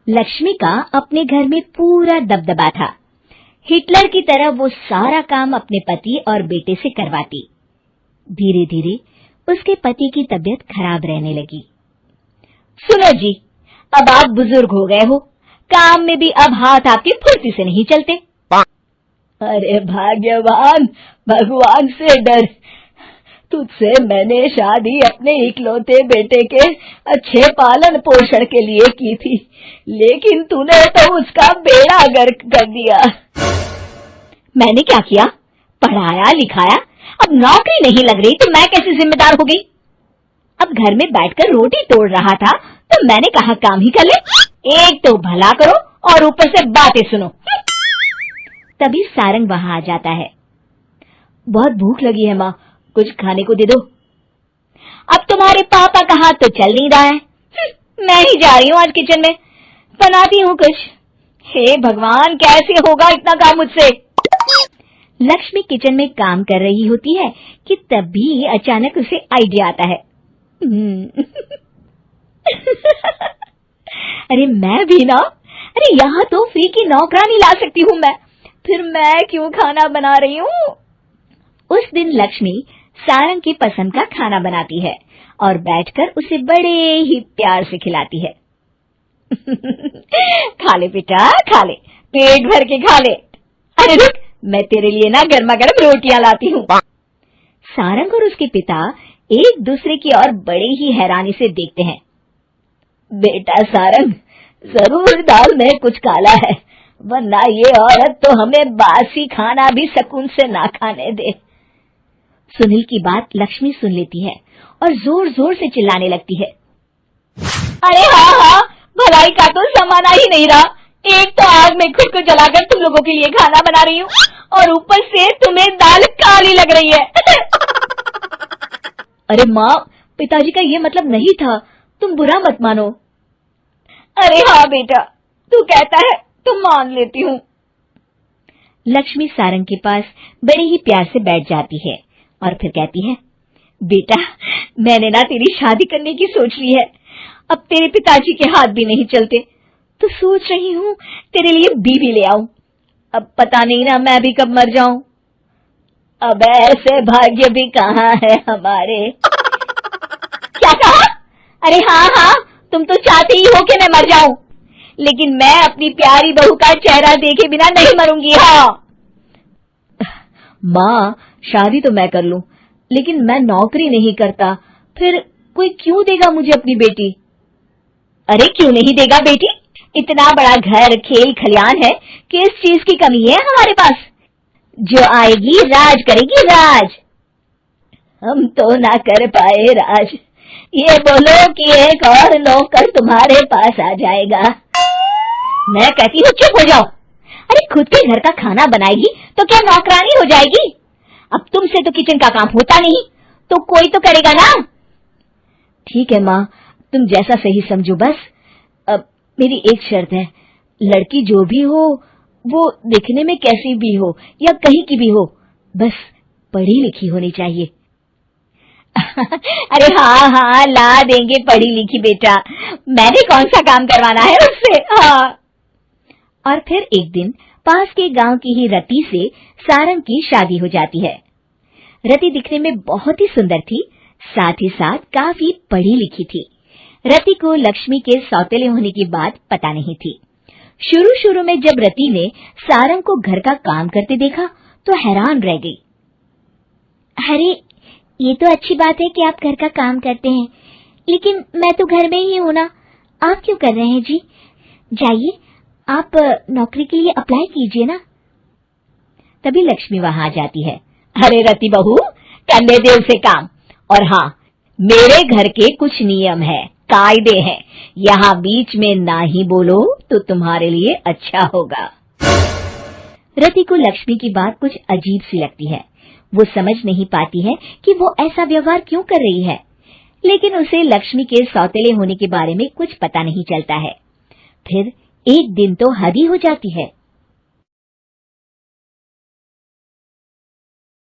लक्ष्मी का अपने घर में पूरा दबदबा था। हिटलर की तरह वो सारा काम अपने पति और बेटे से करवाती। धीरे धीरे उसके पति की तबीयत खराब रहने लगी। सुनो जी, अब आप बुजुर्ग हो गए हो, काम में भी अब हाथ आपके फुर्ती से नहीं चलते। अरे भाग्यवान, भगवान से डर, तुझसे मैंने शादी अपने इकलौते बेटे के अच्छे पालन पोषण के लिए की थी, लेकिन तूने तो उसका बेड़ा गर्क कर दिया। मैंने क्या किया? पढ़ाया लिखाया, अब नौकरी नहीं लग रही तो मैं कैसे जिम्मेदार हो गई? अब घर में बैठकर रोटी तोड़ रहा था तो मैंने कहा काम ही कर ले। एक तो भला करो और ऊपर से बातें सुनो। तभी सारंग वहां आ जाता है। बहुत भूख लगी है माँ, कुछ खाने को दे दो। अब तुम्हारे पापा का हाथ तो चल नहीं रहा है, मैं ही जा रही हूँ आज किचन में, बनाती हूँ कुछ। हे भगवान, कैसे होगा इतना काम मुझसे? लक्ष्मी किचन में काम कर रही होती है कि तभी अचानक उसे आइडिया आता है। अरे मैं भी ना, अरे यहाँ तो फ्री की नौकरानी ला सकती हूँ मैं, फिर मैं क्यों खाना बना रही हूँ? उस दिन लक्ष्मी सारंग की पसंद का खाना बनाती है और बैठकर उसे बड़े ही प्यार से खिलाती है। खा ले बेटा, खा ले, पेट भर के खा ले। अरे रुक, मैं तेरे लिए ना गर्मा गर्म रोटियां लाती हूँ। सारंग और उसके पिता एक दूसरे की ओर बड़े ही हैरानी से देखते हैं। बेटा सारंग, जरूर दाल में कुछ काला है, वरना ये औरत तो हमें बासी खाना भी सुकून से ना खाने दे। सुनील की बात लक्ष्मी सुन लेती है और जोर जोर से चिल्लाने लगती है। अरे हाँ, भलाई का तो जमाना ही नहीं रहा। एक तो आग में खुद को जलाकर तुम लोगों के लिए खाना बना रही हूँ और ऊपर से तुम्हें दाल काली लग रही है। अरे माँ, पिताजी का ये मतलब नहीं था, तुम बुरा मत मानो। अरे हाँ बेटा, तू कहता है तो मान लेती हूँ। लक्ष्मी सारंग के पास बड़े ही प्यार से बैठ जाती है और फिर कहती है, बेटा मैंने ना तेरी शादी करने की सोच ली है। अब तेरे पिताजी के हाथ भी नहीं चलते तो सोच रही हूँ तेरे लिए बीवी ले आऊं। अब पता नहीं ना मैं भी कब मर जाऊं। अब ऐसे भाग्य भी कहाँ है हमारे। क्या कहा? अरे हाँ, तुम तो चाहती ही हो कि मैं मर जाऊं, लेकिन मैं अपनी प्यारी बहू का चेहरा देखे बिना नहीं मरूंगी। हाँ माँ, शादी तो मैं कर लूं, लेकिन मैं नौकरी नहीं करता, फिर कोई क्यों देगा मुझे अपनी बेटी? अरे क्यों नहीं देगा बेटी? इतना बड़ा घर, खेल खलियान है, किस चीज की कमी है हमारे पास? जो आएगी राज करेगी, राज। हम तो ना कर पाए राज, ये बोलो कि एक और नौकर तुम्हारे पास आ जाएगा। मैं कहती हूँ चुप हो जाओ। अरे खुद के घर का खाना बनाएगी तो क्या नौकरानी हो जाएगी? अब तुमसे तो किचन का काम होता नहीं, तो कोई तो करेगा ना। ठीक है माँ, तुम जैसा सही समझो बस। अब मेरी एक शर्त है, लड़की जो भी हो वो दिखने में कैसी भी हो या कहीं की भी हो, बस पढ़ी लिखी होनी चाहिए। अरे हाँ, ला देंगे पढ़ी लिखी बेटा, मैंने कौन सा काम करवाना है उससे। हाँ। और फिर एक दिन पास के गांव की ही रति से सारंग की शादी हो जाती है। रति दिखने में बहुत ही सुंदर थी, साथ ही साथ काफी पढ़ी लिखी थी। रति को लक्ष्मी के सौतेले होने की बात पता नहीं थी। शुरू में जब रति ने सारंग को घर का काम करते देखा तो हैरान रह गई। अरे ये तो अच्छी बात है कि आप घर का काम करते हैं, लेकिन मैं तो घर में ही हूं ना, आप क्यों कर रहे हैं जी? जाइए आप नौकरी के लिए अप्लाई कीजिए ना। तभी लक्ष्मी वहां आ जाती है। अरे रति बहू, करने दे उसे काम। और हाँ, मेरे घर के कुछ नियम है, कायदे हैं, यहाँ बीच में ना ही बोलो तो तुम्हारे लिए अच्छा होगा। रति को लक्ष्मी की बात कुछ अजीब सी लगती है। वो समझ नहीं पाती है कि वो ऐसा व्यवहार क्यों कर रही है, लेकिन उसे लक्ष्मी के सौतेले होने के बारे में कुछ पता नहीं चलता है। फिर एक दिन तो हद ही हो जाती है।